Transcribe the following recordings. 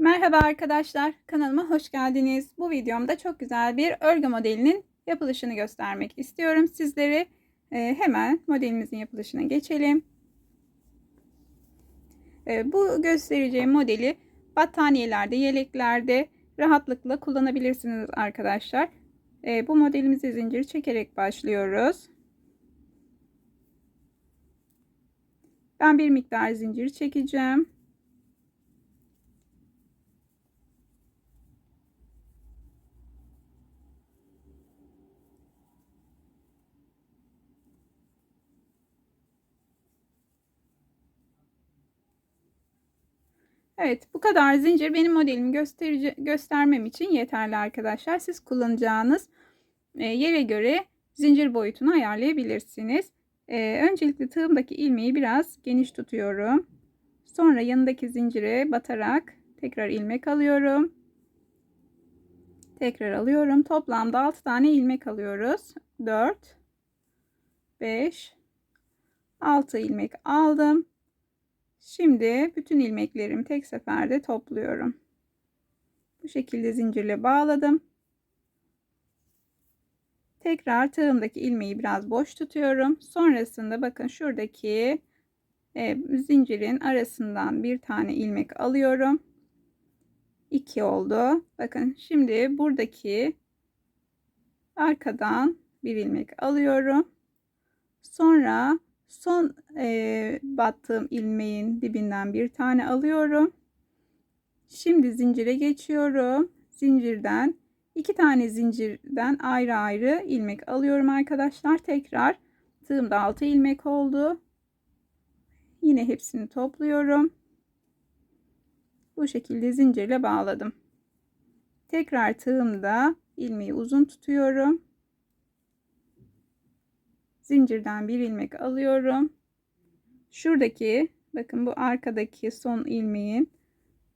Merhaba arkadaşlar, kanalıma hoş geldiniz. Bu videomda çok güzel bir örgü modelinin yapılışını göstermek istiyorum sizlere. Hemen modelimizin yapılışına geçelim. Bu göstereceğim modeli battaniyelerde, yeleklerde rahatlıkla kullanabilirsiniz arkadaşlar. Bu modelimize zincir çekerek başlıyoruz. Ben bir miktar zincir çekeceğim. Evet, bu kadar zincir benim modelimi göstermem için yeterli arkadaşlar. Siz kullanacağınız yere göre zincir boyutunu ayarlayabilirsiniz. Öncelikle tığımdaki ilmeği biraz geniş tutuyorum. Sonra yanındaki zincire batarak tekrar ilmek alıyorum. Tekrar alıyorum. Toplamda 6 tane ilmek alıyoruz. 4, 5, 6 ilmek aldım. Şimdi bütün ilmeklerimi tek seferde topluyorum. Bu şekilde zincirle bağladım. Tekrar tığımdaki ilmeği biraz boş tutuyorum. Sonrasında bakın şuradaki zincirin arasından bir tane ilmek alıyorum. 2 oldu. Bakın şimdi buradaki arkadan bir ilmek alıyorum. Sonra son battığım ilmeğin dibinden bir tane alıyorum. Şimdi zincire geçiyorum. Zincirden 2 tane zincirden ayrı ayrı ilmek alıyorum arkadaşlar. Tekrar tığımda 6 ilmek oldu. Yine hepsini topluyorum. Bu şekilde zincirle bağladım. Tekrar tığımda ilmeği uzun tutuyorum. Zincirden bir ilmek alıyorum. Şuradaki bakın bu arkadaki son ilmeğin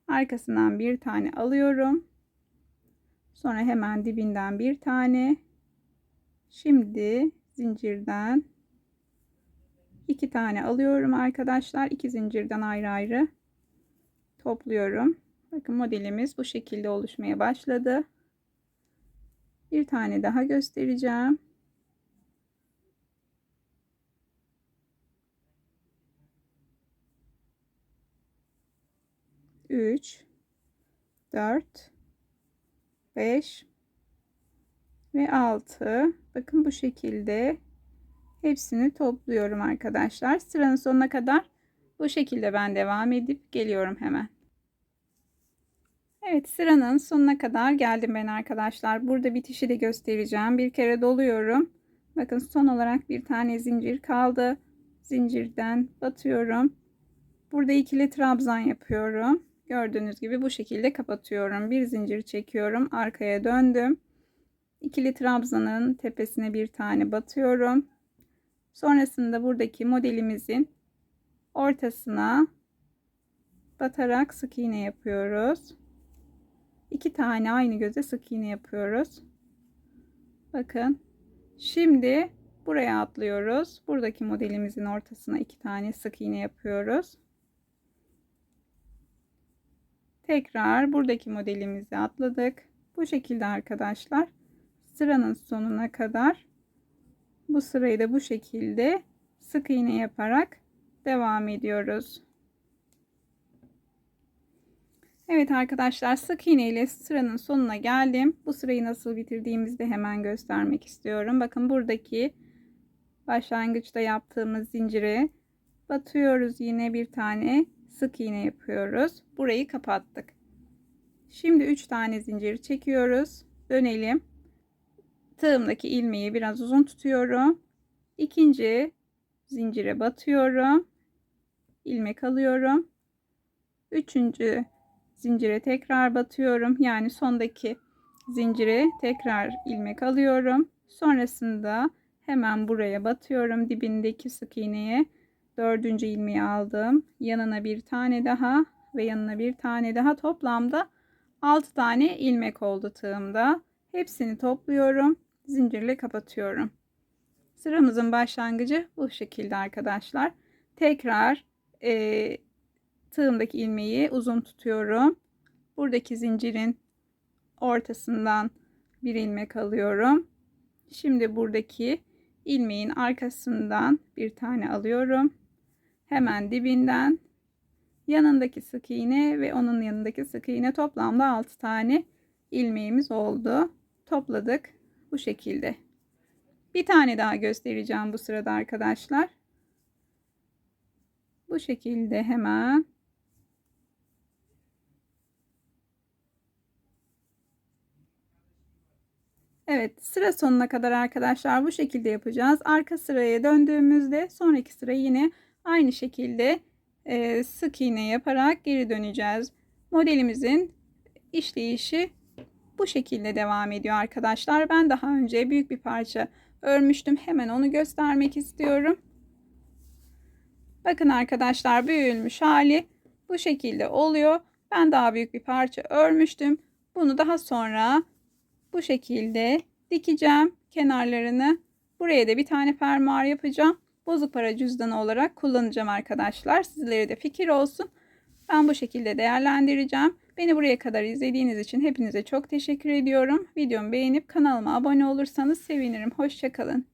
arkasından bir tane alıyorum. Sonra hemen dibinden bir tane. Şimdi zincirden 2 tane alıyorum arkadaşlar. 2 zincirden ayrı ayrı topluyorum. Bakın modelimiz bu şekilde oluşmaya başladı. Bir tane daha göstereceğim. Üç, 4, 5 ve 6. Bakın bu şekilde hepsini topluyorum arkadaşlar. Sıranın sonuna kadar bu şekilde ben devam edip geliyorum hemen. Evet, sıranın sonuna kadar geldim ben arkadaşlar. Burada bitişi de göstereceğim. Bir kere doluyorum. Bakın son olarak bir tane zincir kaldı. Zincirden batıyorum. Burada ikili trabzan yapıyorum. Gördüğünüz gibi bu şekilde kapatıyorum. Bir zincir çekiyorum. Arkaya döndüm. İkili trabzanın tepesine bir tane batıyorum. Sonrasında buradaki modelimizin ortasına batarak sık iğne yapıyoruz. 2 tane aynı göze sık iğne yapıyoruz. Bakın. Şimdi buraya atlıyoruz. Buradaki modelimizin ortasına 2 tane sık iğne yapıyoruz. Tekrar buradaki modelimizi atladık. Bu şekilde arkadaşlar sıranın sonuna kadar bu sırayı da bu şekilde sık iğne yaparak devam ediyoruz. Evet arkadaşlar, sık iğne ile sıranın sonuna geldim. Bu sırayı nasıl bitirdiğimizi de hemen göstermek istiyorum. Bakın buradaki başlangıçta yaptığımız zincire batıyoruz. Yine bir tane sık iğne yapıyoruz. Burayı kapattık. Şimdi 3 tane zincir çekiyoruz. Dönelim. Tığımdaki ilmeği biraz uzun tutuyorum. İkinci zincire batıyorum. İlmek alıyorum. Üçüncü zincire tekrar batıyorum. Yani sondaki zincire tekrar ilmek alıyorum. Sonrasında hemen buraya batıyorum. Dibindeki sık iğneye dördüncü ilmeği aldım. Yanına bir tane daha ve yanına bir tane daha, toplamda 6 tane ilmek oldu tığımda. Hepsini topluyorum. Zincirle kapatıyorum. Sıramızın başlangıcı bu şekilde arkadaşlar. Tekrar tığımdaki ilmeği uzun tutuyorum. buradaki zincirin ortasından bir ilmek alıyorum. Şimdi buradaki ilmeğin arkasından bir tane alıyorum. Hemen dibinden yanındaki sık iğne ve onun yanındaki sık iğne, toplamda 6 tane ilmeğimiz oldu. Topladık bu şekilde. Bir tane daha göstereceğim bu sırada arkadaşlar. Bu şekilde hemen evet, sıra sonuna kadar arkadaşlar bu şekilde yapacağız. Arka sıraya döndüğümüzde sonraki sıra yine aynı şekilde sık iğne yaparak geri döneceğiz. Modelimizin işleyişi bu şekilde devam ediyor arkadaşlar. Ben daha önce büyük bir parça örmüştüm. Hemen onu göstermek istiyorum. Bakın arkadaşlar, büyülmüş hali bu şekilde oluyor. Ben daha büyük bir parça örmüştüm. Bunu daha sonra bu şekilde dikeceğim kenarlarını. Buraya da bir tane fermuar yapacağım. Bozuk para cüzdanı olarak kullanacağım arkadaşlar. Sizlere de fikir olsun. Ben bu şekilde değerlendireceğim. Beni buraya kadar izlediğiniz için hepinize çok teşekkür ediyorum. Videomu beğenip kanalıma abone olursanız sevinirim. Hoşça kalın.